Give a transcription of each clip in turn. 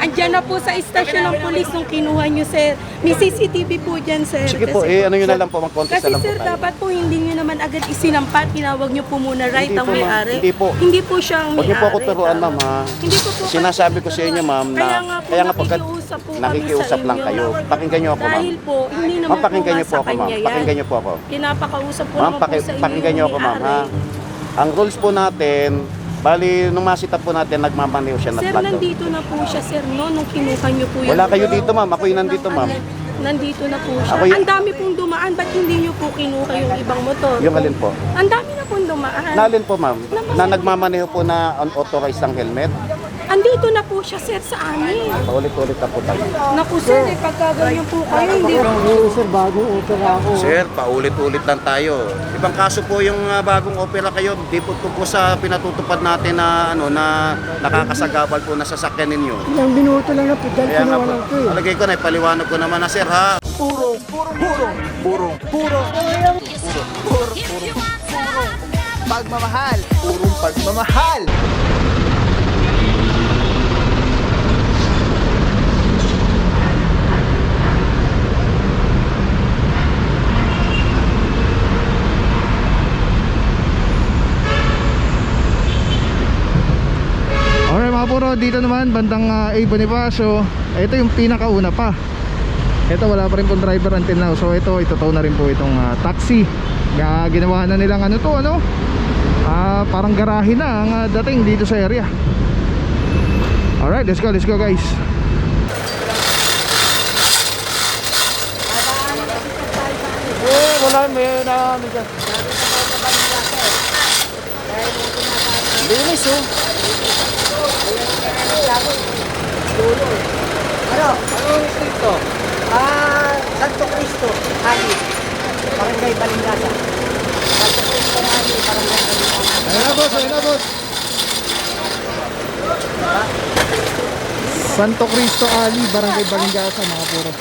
Andyan na po sa istasyon ng pulis nung kinuha nyo, sir. May CCTV po dyan, sir. Sige po, ano yun na lang po, mag-contest Kasi na lang po sir, tayo. dapat po hindi nyo naman agad isinampat. Tinawag nyo po muna right Hindi ang po, ma'am. may-ari. Hindi po. Hindi po siyang Huwag niyo po ako may-ari. turuan, ma'am, ha? Hindi po po. Sinasabi ko sa inyo, ma'am, na kaya nga po, pagkat nakikiusap po kami nakikiusap sa lang inyo. kayo. Pakinggan niyo ako, ma'am. Dahil po, hindi naman Ma'am, pakinggan niyo po po nga ako, sa ma'am. kanya yan. Pakinggan niyo po ako. Pinapakausap po Ma'am, naman po sa inyo pakinggan niyo ako, ma'am, ha? Ang rules po natin, bali, nung masita po natin, nagmamaneho siya na Sir, flag down. nandito na po siya, sir, no? Nung kinuha niyo po Wala kayo dito, ma'am. Ako yung nandito, ma'am. Nandito na po siya. Ako yung- Ang dami pong dumaan. Ba't hindi niyo po kinuha yung ibang motor? Yung alin po? Ang dami na pong dumaan. Nalin po, ma'am, na nagmamaneho po na unauthorized ang helmet. Andito na po siya, sir, sa amin. Paulit-ulit na po tayo. Naku, sir, pagka ganyan po kayo, hindi Sir, bagong opera ako. Sir, paulit-ulit lang tayo. Ibang kaso po yung bagong opera kayo, di po sa pinatutupad natin na na nakakasagabal po na sasakyan ninyo. Ilang minuto lang na pedal Kaya nga kinuha po, lang to eh. alagay ko na, ipaliwanag ko naman na sir ha. Pagmamahal. Purong pagmamahal. Alright mga puro, dito naman bandang A. Bonifacio. Ito yung pinakauna pa. Ito wala pa rin pong driver until now. So ito na rin po itong taxi. Ginawa na nilang parang garahe na ang dating dito sa area. Alright, let's go guys. Wala, may na ano dyan. Linis oh. Anong Cristo? Santo Cristo, Ali. Barangay Balingasa. Santo Cristo, Ali, Barangay Balingasa. Ayun na boss. Santo Cristo Ali, Barangay Balingasa mga puro.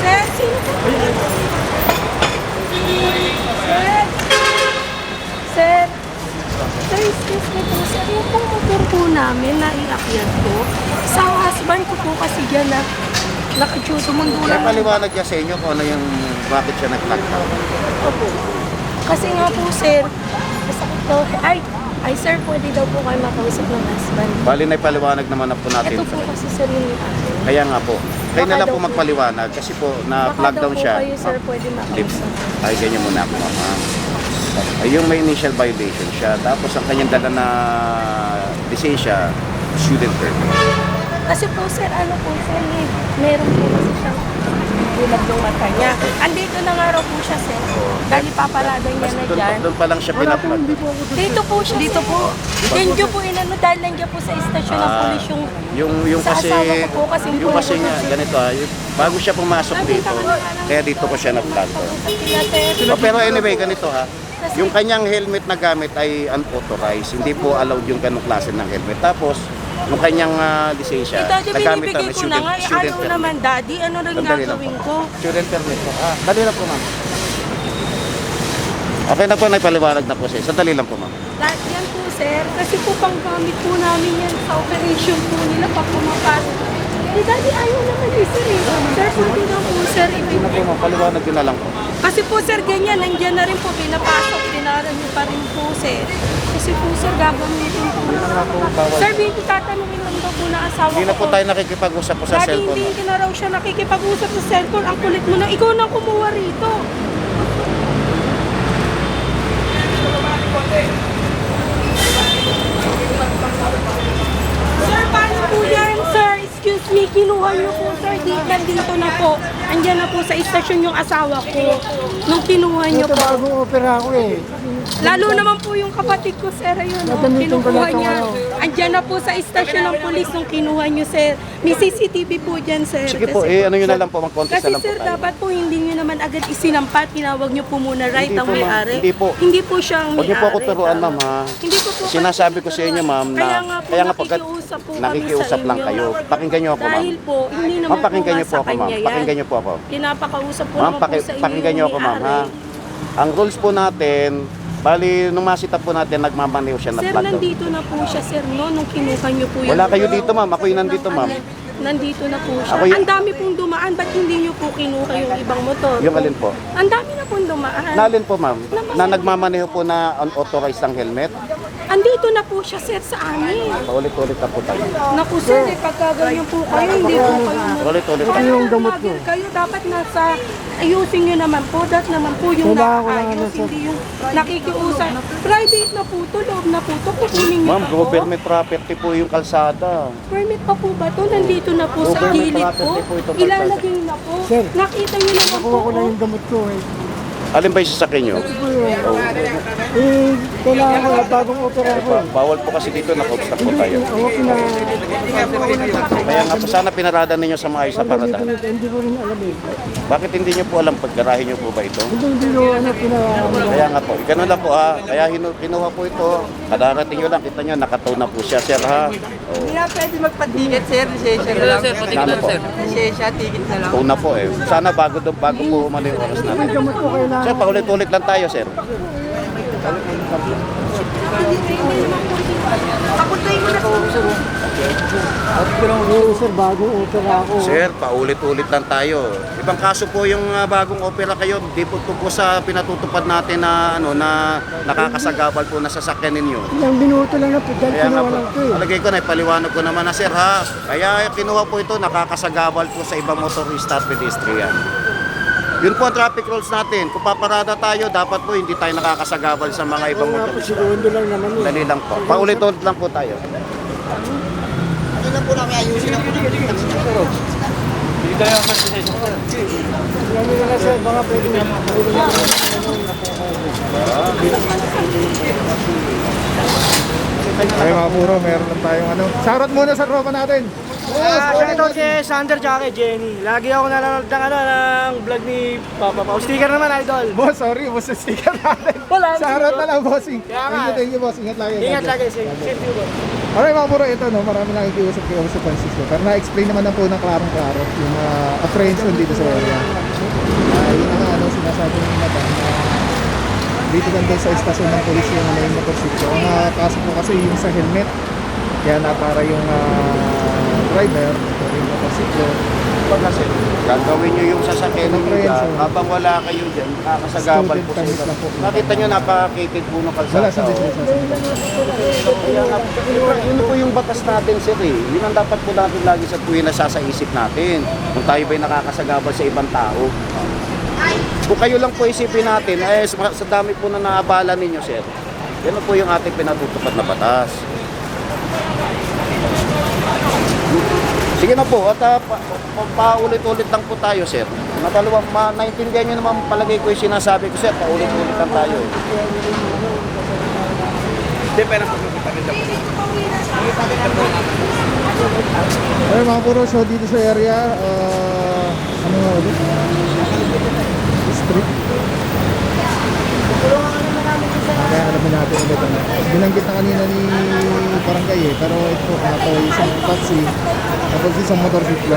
Sir, sino po? Sir, excuse me po, sir, yung pong motor po namin na iakyat ko, sa husband ko po kasi dyan na sumundulan Kaya ng paliwanag niya sa inyo kung ano yung bakit siya nag-flag down. Opo. Kasi nga po, sir, masakit daw. Ay, sir, pwede daw po kayo makausap ng husband. Bali na ipaliwanag naman na po natin. Ito po kasi, sir, yung akin. Kaya nga po. Kayo na Baka lang po daw po- magpaliwanag kasi po Baka na-flag daw down po siya. kayo, sir, pwede Hindi. makausap. Ay, ganyan muna ako, mama. Ay, yung may initial violation siya. Tapos ang kanyang dala na lisensya, student permit. Kasi po, sir, ano po, sir, meron po kasi siyang bulag yung mata niya. Andito na nga raw po siya, sir. Dahil papaladan niya na dyan. Doon pa lang siya pinaplag. Dito po siya, dito po. Nandiyo po inano, dahil nandiyo po sa istasyon ng pulis Yung sa kasi, asawa ko po kasi yung kasi nga, ganito bago siya pumasok dito, kaya dito ko siya na-flag down. Oh, pero anyway, ganito ha, yung kanyang helmet na gamit ay unauthorized, hindi po allowed yung ganong klase ng helmet. Tapos, yung kanyang lisensya, Daddy, nagamit binibigay ng ko na nga. Ano naman, daddy? Ano rin Sandali lang gagawin po. ko? Student permit po. Dali lang po, ma'am. Okay na po, naipaliwanag na po siya. Sandali lang po, ma'am. Lahat yan po, sir. Kasi po panggamit po namin yan sa operation po nila pag pumapasok. Daddy, ayaw naman eh, sir. Sir, pwede na po, sir. Hindi na po, ma'am. Paliwanag yun na lang po. Kasi po, sir, ganyan. Nandiyan na rin po. Pinapasok. Dinaran niyo pa rin po, sir. Kasi po, sir, gagamitin po. Sir, tatanungin lang daw po na asawa ko. Hindi na po tayo nakikipag-usap po sa Daddy, cellphone. hindi na raw siya nakikipag-usap sa cellphone. Ang kulit mo na. Ikaw na kumuha rito. Sir, paano po yan, sir? Excuse me, kinuha niyo po, sir. Nandito na po. Andyan na po sa istasyon yung asawa ko. Nung kinuha niyo Ito po. bagong opera ako eh. Lalo naman po yung kapatid ko, sir. Ayun, oh, Nadamitin ko kinukuha lang niya. ito, Andyan na po sa istasyon ng polis nung kinuha niyo, sir. May CCTV po dyan, sir. Sige po, Kasi- ano nyo na lang po, mag-contest Kasi na lang po sir, tayo. dapat po hindi nyo naman agad isinampat. Tinawag nyo po muna right Hindi ang po, ma'am. may-ari. Hindi po. Hindi po siyang Huwag niyo po ako may-ari. turuan, ma'am, ha? Hindi ko po Sinasabi ko sa inyo, ma'am, na kaya nga po, pagkat nakikiusap po nakikiusap kami sa lang inyo. kayo. Pakinggan niyo ako, ma'am. Dahil po, hindi naman Ma'am, pakinggan niyo po sa ako, ma'am. kanya yan. Pakinggan niyo po ako. Pinapakausap po Ma'am, naman po sa inyo pakinggan niyo yung ako, ma'am, ha? may-ari. Ang rules po natin, bali, nung masita po natin, nagmamaneho siya na Sir, flag down. nandito na po siya, sir, no? Nung kinuha niyo po Wala kayo dito, ma'am. Ako yung nandito, ma'am. Nandito na po siya. Ako yung- Ang dami pong dumaan. Ba't hindi niyo po kinuha yung ibang motor? Yung alin po? Ang dami na pong dumaan. Nalin po, ma'am, na nagmamaneho po na unauthorized ang helmet. Andito na po siya, sir, sa amin. Paulit-ulit na po tayo. Naku, sir, pagka ganyan po kayo, hindi po kayo Paulit-ulit na. Ito yung gamot ko. Kayo dapat nasa ayusin nyo naman po. Dat naman po yung Kailangan ko lang nakaayos, ano, sir. hindi yung nakikiusap. Private na po to, loob na po to. Kukunin nyo Ma'am, pa po. government property po yung kalsada. Permit pa po ba to? Nandito na po sa Government gilid po. property po itong Ilalagay na po. Sir, Nakita nyo naman po. Nakuha ko na yung gamot ko eh. Alin ba yung sasakyan nyo? Ito po yun. Eh, kailangan ko na bagong opera ako eh. Bawal po kasi dito, naka-obstacle po tayo. Ako na, Kaya nga po, sana pinarada ninyo sa maayos na parada. hindi ko rin alam eh. Bakit hindi nyo po alam pagkarahin nyo po ba ito? Hindi ko ano, Kaya nga po, ganun lang po ha. Kaya kinuha po ito. Kadarating nyo lang, kita nyo, nakataw na po siya, sir ha. Hindi na pwede magpa-ticket, sir. Lisensya na lang. Ano po? Lisensya, ticket na lang. Taw na po eh. Sana bago po umali yung oras natin. gamot ko kailangan. Sir, paulit-ulit lang tayo, sir. Eh, sir, bagong opera ako. Sir, paulit-ulit lang tayo. Ibang kaso po yung bagong opera kayo, di po po sa pinatutupad natin na na nakakasagabal po na sasakyan ninyo. Ilang minuto lang na po, dahil Kaya nga kinuha po, lang ko eh. palagay ko na ipaliwanag ko naman na sir ha. Kaya kinuha po ito, nakakasagabal po sa ibang motorista at pedestrian. Yun po ang traffic rules natin. Kung paparada tayo, dapat po hindi tayo nakakasagabal sa mga ibang Nga po, motorista. segundo lang naman eh. Dali lang po. Paulit-ulit lang po tayo. Yan nila na sir, baka pwede na. Okay mga puro, meron lang tayong ano. Sarot muna sa tropa natin. Shoutout kay Sander tsaka kay Jenny. Lagi ako nanonood ng vlog ni Papa Pao. Sticker naman, idol. Boss, sorry, boss sa sticker natin. Wala. Sarot na lang, bossing. Kaya nga. Thank you, boss. Ingat lagi. Ingat lagi, safety ko. Alright mga puro, ito no, marami lang ikiusap kay Officer Francisco. Pero na-explain naman na po ng klarong-klaro yung apprehension dito sa area. Yun ang ano, sinasabi ng madam na dito lang daw sa estasyon ng polisya na may motorsiklo. Ang kaso po kasi yung sa helmet, kaya na para yung driver, yung motorsiklo. Pag kasi, gagawin nyo yung sasakyan ninyo Friends, dyan, habang wala kayo dyan, nakakasagabal po Student sila. permit lang po. Nakita nyo, napakakitid po ng kalsada. Wala sa oh. Kaya nga, yun po yung batas natin sir eh. Yun ang dapat po natin lagi sa tuwing nasasaisip natin. Kung tayo ba'y nakakasagabal sa ibang tao. Kung kayo lang po isipin natin, sa dami po na naabala ninyo sir, yan po yung ating pinatutupad na batas. Sige na po, at paulit-ulit lang po tayo sir. Naintindihan nyo naman palagay ko yung sinasabi ko sir, paulit-ulit lang tayo. Alright mga puro, so dito sa area, ano nga ulit? Street. Kaya alamin natin ulit ano. Binanggit na kanina ni Barangay eh, pero ito ito isang taxi, tapos isang motorsiklo.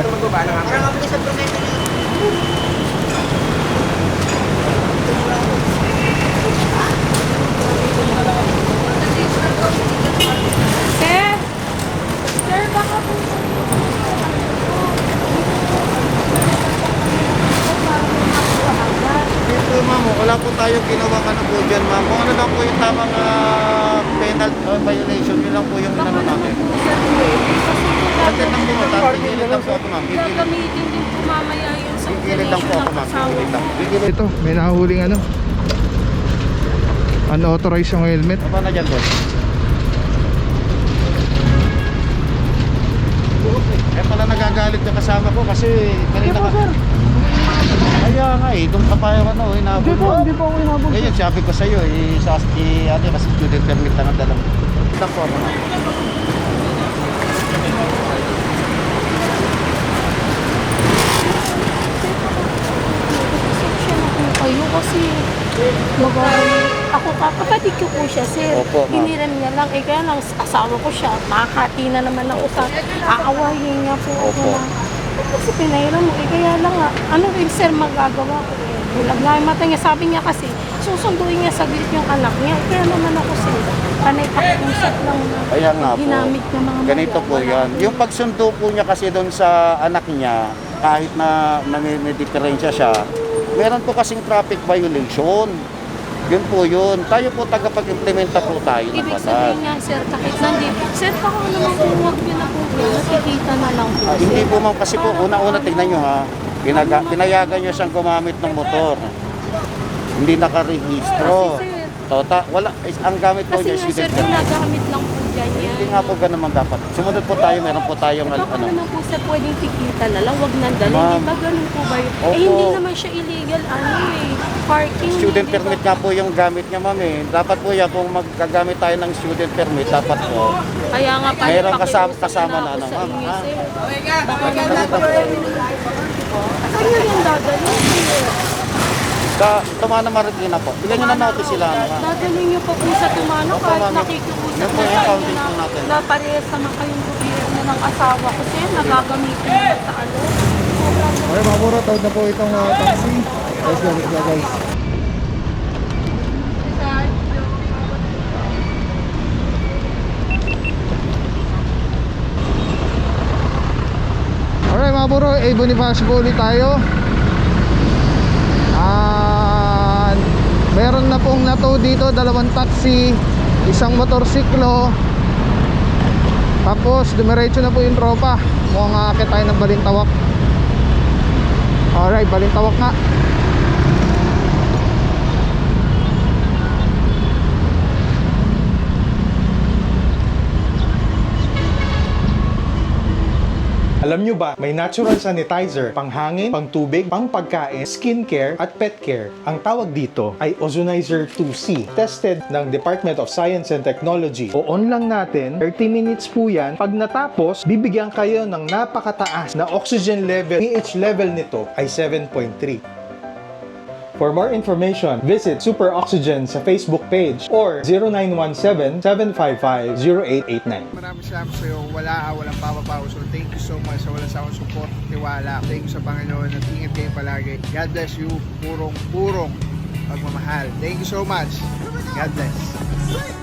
Sir! Sir, baka po. Dito ma'am, wala po tayong ginawa ka na po dyan ma'am. Kung ano lang po yung tamang penal violation, yun lang po yung inano natin. Atin lang po, tatigilid lang po ako ma'am. Gagamitin din po mamaya yun sa Gigilid lang po ako ma'am. Gigilid lang. Gigilid. Ito, may nahuhuling ano. Unauthorized yung helmet. Ano na dyan boss? Eh pala nagagalit na kasama ko kasi kanina ka. Kaya nga eh, doon ka pa ano, hinabol mo. Hindi po ako inabot. Ngayon, sabi ko sa'yo, ano, kasi student permit lang ang dalang. Ito po ako na. Pasensya na po kayo kasi ako kapatid ko po siya, sir. Opo, ma'am. Hiniram niya lang. Eh, kaya lang, asawa ko siya. Makakati na naman ako sa aawahin niya po ako Opo. na. Kasi pinahiram mo. Eh, kaya lang nga, ano rin, sir, magagawa ko? Eh, bulag na yung mata niya. Sabi niya kasi, susunduin niya saglit yung anak niya. Eh, kaya naman ako, sir, panay pakiusap lang na Kaya nga po, ginamit ng mga ganito po yan. Yung pagsundo po niya kasi doon sa anak niya, kahit na may diferensya siya, meron po kasing traffic violation. Yun po yun. Tayo po tagapag-implementa po tayo ng Ibig batas. sabihin nga, sir, kahit nandito, sir, baka naman po, huwag yun na po, nakikita na lang po, sir. Hindi po ma'am, kasi po, una-una tignan nyo ha, pinayagan nyo siyang gumamit ng motor. Hindi nakarehistro. Kasi, sir, Wala, ang gamit po kasi niya nga, sir, student permit. ginagamit lang po dyan yan. Hindi nga po ganun naman dapat. Sumunod po tayo, meron po tayong Baka ano. naman po, sir, pwedeng tikita na lang, huwag nandala. Ma'am. Hindi ba ganun po ba yun? Opo. Eh, hindi naman siya illegal, parking. Student di ba? permit nga po yung gamit niya ma'am eh. Dapat po yan, kung magkagamit tayo ng student permit, dapat po. Kaya nga, Mayroong pakiusap kasama na ako ano, sa ma'am, inyo, ha? sir. Baka naman po, saan nyo yung dadalhin, sir? Tumana Marikina po. Bigyan nyo na notice sila. Ano, ma'am. Dadalhin niyo pa po sa tumano Opo, kahit ma'am. nakikiusap Yan po na yung sa inyo counting po natin. na parehas naman kayong gobyerno ng asawa ko, sir, nagagamitin niyo sa ano. Sobrang Okay mga bro, tawag na po itong taxi. Let's go guys. Alright mga bro, Bonifacio po ulit tayo. Meron na pong nato dito, 2 taxi, 1 motorsiklo. Tapos dumiretso na po yung tropa. Mukhang aakit tayo ng Balintawak. Alright, Balintawak nga. Alam nyo ba, may natural sanitizer, panghangin, pangtubig, pangpagkain, skincare, at pet care. Ang tawag dito ay Ozonizer 2C. Tested ng Department of Science and Technology. O-on lang natin, 30 minutes po yan. Pag natapos, bibigyan kayo ng napakataas na oxygen level. pH level nito ay 7.3. For more information, visit Super Oxygen sa Facebook page or 0917-755-0889. Maraming salamat sa iyo. Walang papapaw. So thank you so much sa walang sawang support, tiwala. Thank you sa Panginoon at ingat kayo palagi. God bless you. Purong pagmamahal. Thank you so much. God bless.